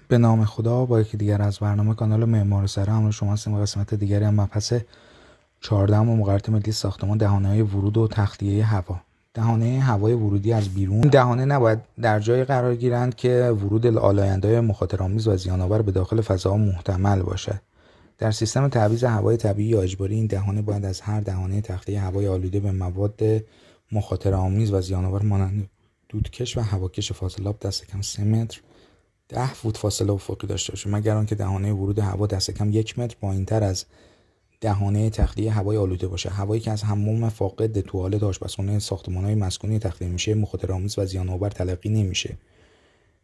به نام خدا. با یکی دیگر از برنامه کانال معمار سره همراه شما هستیم و قسمت دیگری هم مبحث 14 و مقررات ملی ساختمان، دهانه‌های ورود و تخلیه هوا. دهانه هوای ورودی از بیرون. دهانه نباید در جای قرار گیرند که ورود آلاینده‌های مخاطرآمیز و زیان‌آور به داخل فضا محتمل باشد. در سیستم تعویض هوای طبیعی یا اجباری، این دهانه باید از هر دهانه تخلیه هوای آلوده به مواد مخاطرآمیز و زیان‌آور مانند دودکش و هواکش فاضلاب دست کم 3 متر 10 فوت فاصله افقی داشته باشه، مگر آنکه دهانه ورود هوا دست کم 1 متر پایین‌تر از دهانه تخلیه هوای آلوده باشه. هوایی که از حمام فاقد توالت آشپزخانه ساختمان‌های مسکونی تخلیه میشه مخاطرآمیز و زیان‌آور تلقی نمیشه.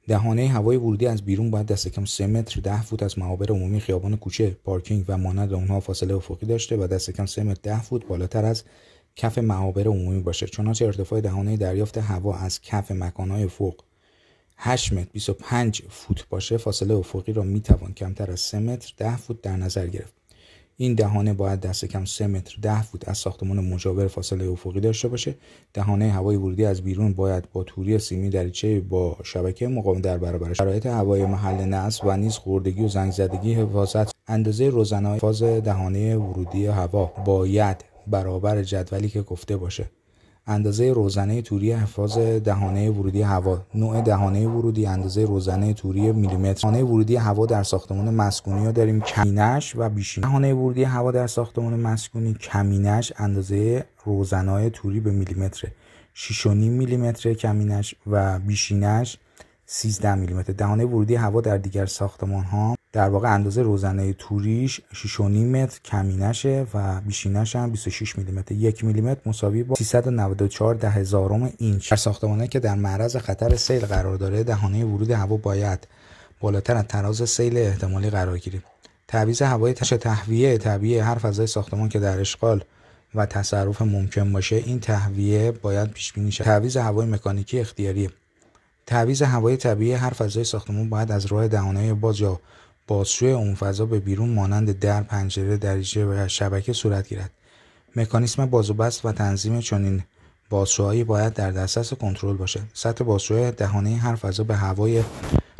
دهانه هوای ورودی از بیرون باید دست کم 3 متر 10 فوت از معابر عمومی، خیابان، کوچه، پارکینگ و مانند آنها فاصله افقی داشته و دست کم 3 متر 10 فوت بالاتر از کف معابر عمومی باشه. چنانچه ارتفاع دهانه دریافت هوا از کف مکان‌های فوق 8 متر 25 فوت باشه، فاصله افقی را میتوان کمتر از 3 متر 10 فوت در نظر گرفت. این دهانه باید دست کم 3 متر 10 فوت از ساختمان مجاور فاصله افقی داشته باشه. دهانه هوای ورودی از بیرون باید با توری سیمی دریچه با شبکه مقاوم در برابر شرایط هوای محل نصب و نیز خوردگی و زنگ زدگی حفاظت. اندازه روزنای فاز دهانه ورودی هوا باید برابر جدولی که گفته باشه. اندازه روزنه توری حفاظ دهانه ورودی هوا. نوع دهانه ورودی، اندازه روزنه توری میلیمتر. دهانه ورودی هوا در ساختمان مسکونی ها داریم کمینش و بیشینش. دهانه ورودی هوا در ساختمان مسکونی کمینش اندازه روزنای توری به میلیمتر 6.5 میلیمتر کمینش و بیشینش 13 میلیمتر. دهانه ورودی هوا در دیگر ساختمان ها در واقع اندازه روزنه توریش 6.5 متر کمینشه و بیشینش هم 26 میلیمتر. 1 میلیمتر مساوی با 394 دههزارم اینچ. در ساختمانی که در معرض خطر سیل قرار داره، دهانه ورود هوا باید بالاتر از تراز سیل احتمالی قرار گیره. تعویض هوای تهویه طبیعی هر فضای ساختمان که در اشغال و تصرف ممکن باشه، این تهویه باید پیش بینی شه. تعویض هوای مکانیکی اختیاری. تعویض هوای طبیعی هر فضای ساختمان باید از راه دهانه‌های باز یا بازشوی اون فضا به بیرون مانند در، پنجره، دریچه و شبکه صورت گیرد. مکانیسم باز و بست و تنظیم چنین بازشوهایی باید در دسترس کنترل باشه. سطح بازشوی دهانه هر فضا به هوای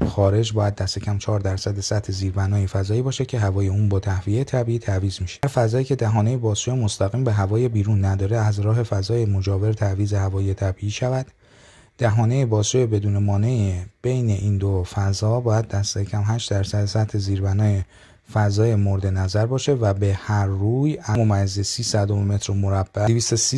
خارج باید دست کم 4% سطح زیربنای فضایی باشه که هوای اون با تهویه طبیعی تعویض میشه. هر فضایی که دهانه بازشوی مستقیم به هوای بیرون نداره، از راه فضای مجاور تعویض هوای طبیعی شود. دهانه بازشوی بدون مانع بین این دو فضا باید دست کم 8% سطح زیربنای فضای مورد نظر باشه و به هر روی ممیز 300 متر مربع 230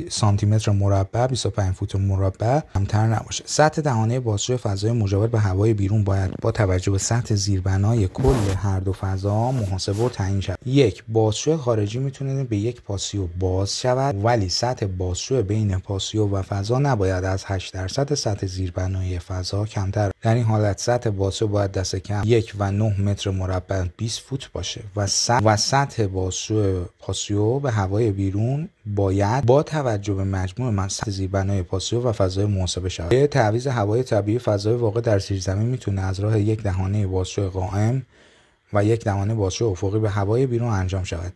سانتی متر مربع 25 فوت مربع کمتر نباشه. سطح دهانه بازشوی فضای مجاور به هوای بیرون باید با توجه به سطح زیربنای کل هر دو فضا محاسبه و تعیین شود. یک بازشوی خارجی میتونه به یک پاسیو باز شود، ولی سطح بازشوی بین پاسیو و فضا نباید از 8% سطح زیربنای فضا کمتر. در این حالت سطح بازشوی باید دست کم 1.9 متر مربع 20 فوت باشه و سطح بازشوی پاسیو به هوای بیرون باید با توجه به مجموع سطح زیربنای پاسیو و فضای محاسبه شود. تعویض هوای طبیعی فضای واقع در زیرزمین میتونه از راه یک دهانه بازشوی قائم و یک دهانه بازشوی افقی به هوای بیرون انجام شود.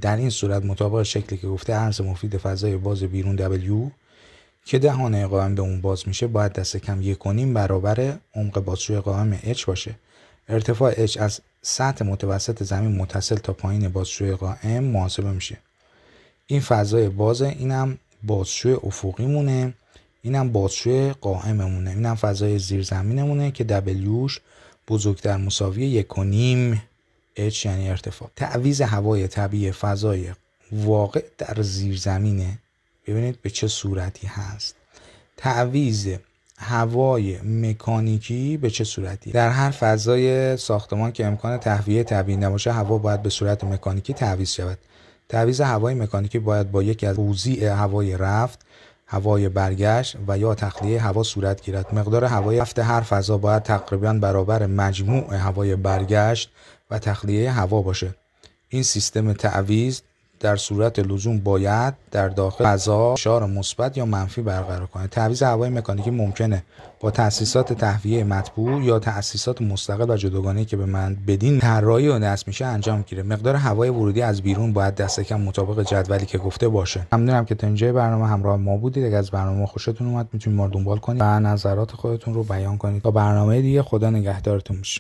در این صورت مطابق شکلی که گفته، عرض مفید فضای باز بیرون W که دهانه قائم به اون باز میشه باید دست کم 1.5 برابر عمق بازشوی قائم H باشه. ارتفاع H از سطح متوسط زمین متصل تا پایین بازشوی قائم محاسبه میشه. این فضای بازه، اینم بازشوی افقی مونه، اینم بازشوی قائم مونه، اینم فضای زیرزمین مونه که Wش بزرگتر مساوی 1.5 H یعنی ارتفاع. تعویض هوای طبیعی فضای واقع در زیرزمینه. ببینید به چه صورتی هست. تعویض هوای مکانیکی به چه صورتی؟ در هر فضای ساختمان که امکان تهویه طبیعی نباشه، هوا باید به صورت مکانیکی تعویض شود. تعویض هوای مکانیکی باید با یکی از توزیع هوای رفت، هوای برگشت و یا تخلیه هوا صورت گیرد. مقدار هوای رفت هر فضا باید تقریبا برابر مجموع هوای برگشت و تخلیه هوا باشه. این سیستم تعویض در صورت لزوم باید در داخل فضا فشار مثبت یا منفی برقرار کنید. تعویض هوای مکانیکی ممکنه با تأسیسات تهویه مطبوع یا تأسیسات مستقل و جداگانه‌ای که بدین طراحی و دست میشه انجام گیره. مقدار هوای ورودی از بیرون باید دست کم مطابق جدولی که گفته باشه. ممنونم که تا اینجای برنامه همراه ما بودید. اگر از برنامه خوشتون اومد میتونید ما رو دنبال کنید و نظرات خودتون رو بیان کنید. تا برنامه دیگه، خدا نگهدارتون باشه.